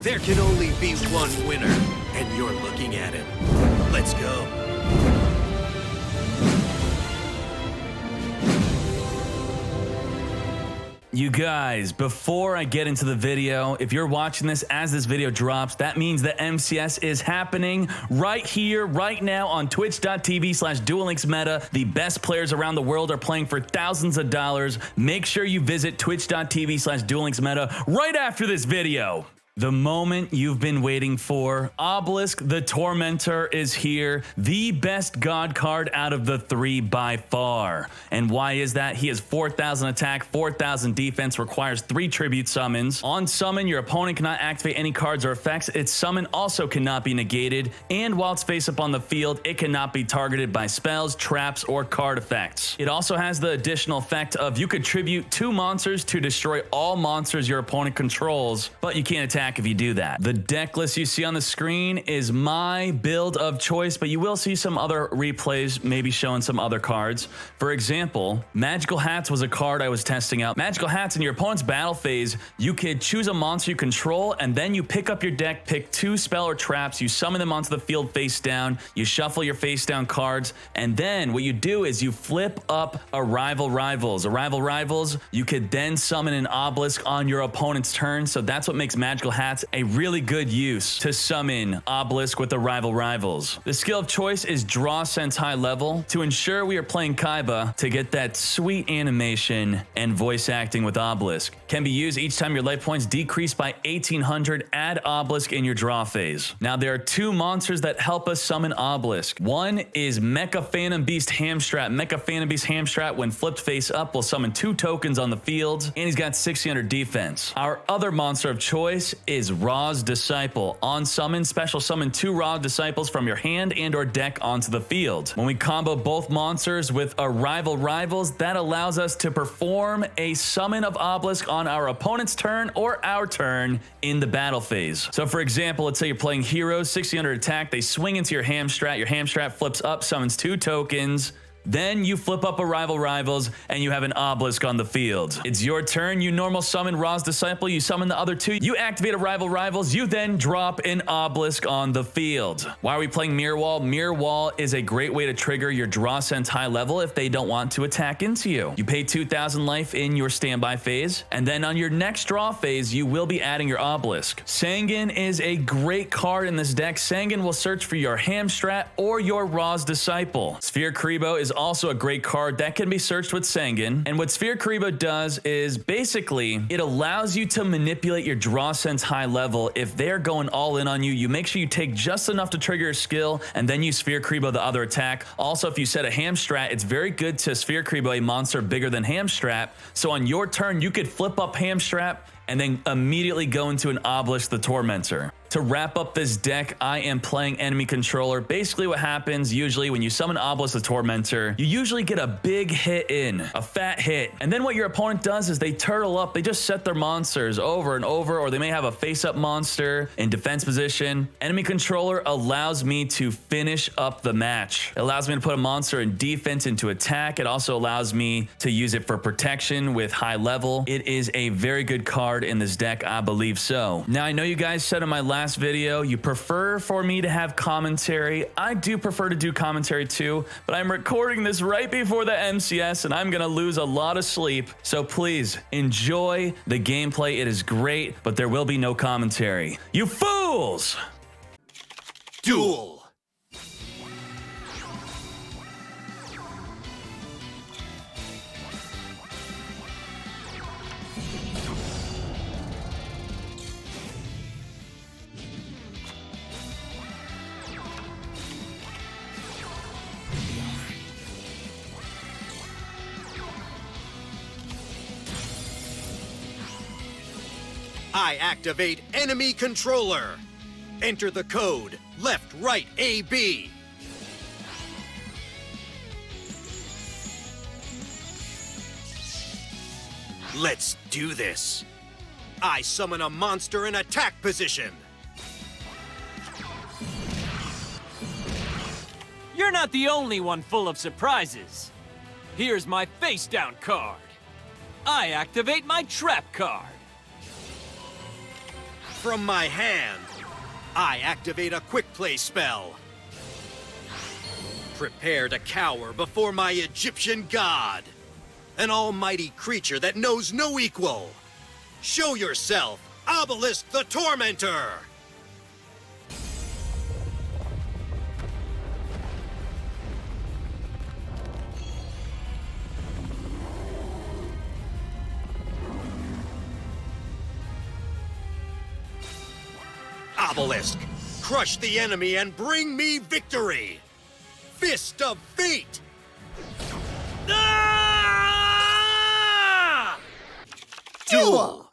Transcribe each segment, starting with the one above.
There can only be one winner, and you're looking at him. Let's go. You guys, before I get into the video, if you're watching this as this video drops, that means that MCS is happening right here, right now on twitch.tv/duellinksmeta. The best players around the world are playing for thousands of dollars. Make sure you visit twitch.tv/duellinksmeta right after this video. The moment you've been waiting for. Obelisk, the Tormentor, is here. The best god card out of the three by far. And why is that? He has 4,000 attack, 4,000 defense, requires 3 tribute summons. On summon, your opponent cannot activate any cards or effects. Its summon also cannot be negated. And while it's face up on the field, it cannot be targeted by spells, traps, or card effects. It also has the additional effect of you could tribute 2 monsters to destroy all monsters your opponent controls, but you can't attack if you do that. The deck list you see on the screen is my build of choice, but you will see some other replays, maybe showing some other cards. For example, Magical Hats was a card I was testing out. Magical Hats, in your opponent's battle phase, you could choose a monster you control, and then you pick up your deck, pick 2 spell or traps, you summon them onto the field face down, you shuffle your face down cards, and then what you do is you flip up a Rival Rivals. A Rival Rivals, you could then summon an Obelisk on your opponent's turn, so that's what makes Magical Hats a really good use to summon Obelisk with the Rival Rivals. The skill of choice is Draw Sense High Level to ensure we are playing Kaiba to get that sweet animation and voice acting with Obelisk. Can be used each time your life points decrease by 1,800. Add Obelisk in your draw phase. Now there are 2 monsters that help us summon Obelisk. One is Mecha Phantom Beast Hamstrat. Mecha Phantom Beast Hamstrat, when flipped face up, will summon 2 tokens on the field, and he's got 1,600 defense. Our other monster of choice is Ra's Disciple. On summon, special summon 2 Raw Disciples from your hand and or deck onto the field. When we combo both monsters with a Rival Rivals, that allows us to perform a summon of Obelisk on our opponent's turn or our turn in the battle phase. So for example, let's say you're playing heroes, 600 attack, they swing into your Hamstrat, your Hamstrat flips up, summons 2 tokens, then you flip up a Rival Rivals and you have an Obelisk on the field. It's your turn. You normal summon Ra's Disciple. You summon the other 2. You activate a Rival Rivals. You then drop an Obelisk on the field. Why are we playing Mirror Wall? Mirror Wall is a great way to trigger your Draw Sense High Level if they don't want to attack into you. You pay 2,000 life in your standby phase, and then on your next draw phase, you will be adding your Obelisk. Sangan is a great card in this deck. Sangan will search for your Hamstrat or your Ra's Disciple. Sphere Kribo is also a great card that can be searched with Sangan. And what Sphere Kribo does is basically it allows you to manipulate your Draw Sense High Level. If they're going all in on you, you make sure you take just enough to trigger a skill and then you Sphere Kribo the other attack. Also, if you set a Hamstrat, it's very good to Sphere Kribo a monster bigger than Hamstrat. So on your turn, you could flip up Hamstrat and then immediately go into an Obelisk the Tormentor. To wrap up this deck, I am playing Enemy Controller. Basically what happens usually when you summon Obelisk the Tormentor, you usually get a big hit in, a fat hit. And then what your opponent does is they turtle up, they just set their monsters over and over, or they may have a face-up monster in defense position. Enemy Controller allows me to finish up the match. It allows me to put a monster in defense into attack. It also allows me to use it for protection with high level. It is a very good card in this deck, I believe so. Now, I know you guys said in my last video you prefer for me to have commentary. I do prefer to do commentary too, but I'm recording this right before the MCS and I'm gonna lose a lot of sleep. So please enjoy the gameplay. It is great, but there will be no commentary. You fools! Duel! I activate Enemy Controller. Enter the code left, right, AB. Let's do this. I summon a monster in attack position. You're not the only one full of surprises. Here's my face down card. I activate my trap card. from my hand, I activate a quick play spell. Prepare to cower before my Egyptian god, an almighty creature that knows no equal. Show yourself, Obelisk the Tormentor! Obelisk, crush the enemy and bring me victory! Fist of Fate! Ah! Duel!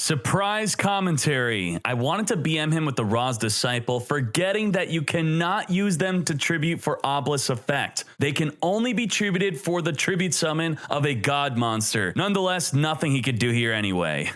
Surprise commentary. I wanted to BM him with the Ra's Disciple, forgetting that you cannot use them to tribute for Obelisk's effect. They can only be tributed for the tribute summon of a god monster. Nonetheless, nothing he could do here anyway.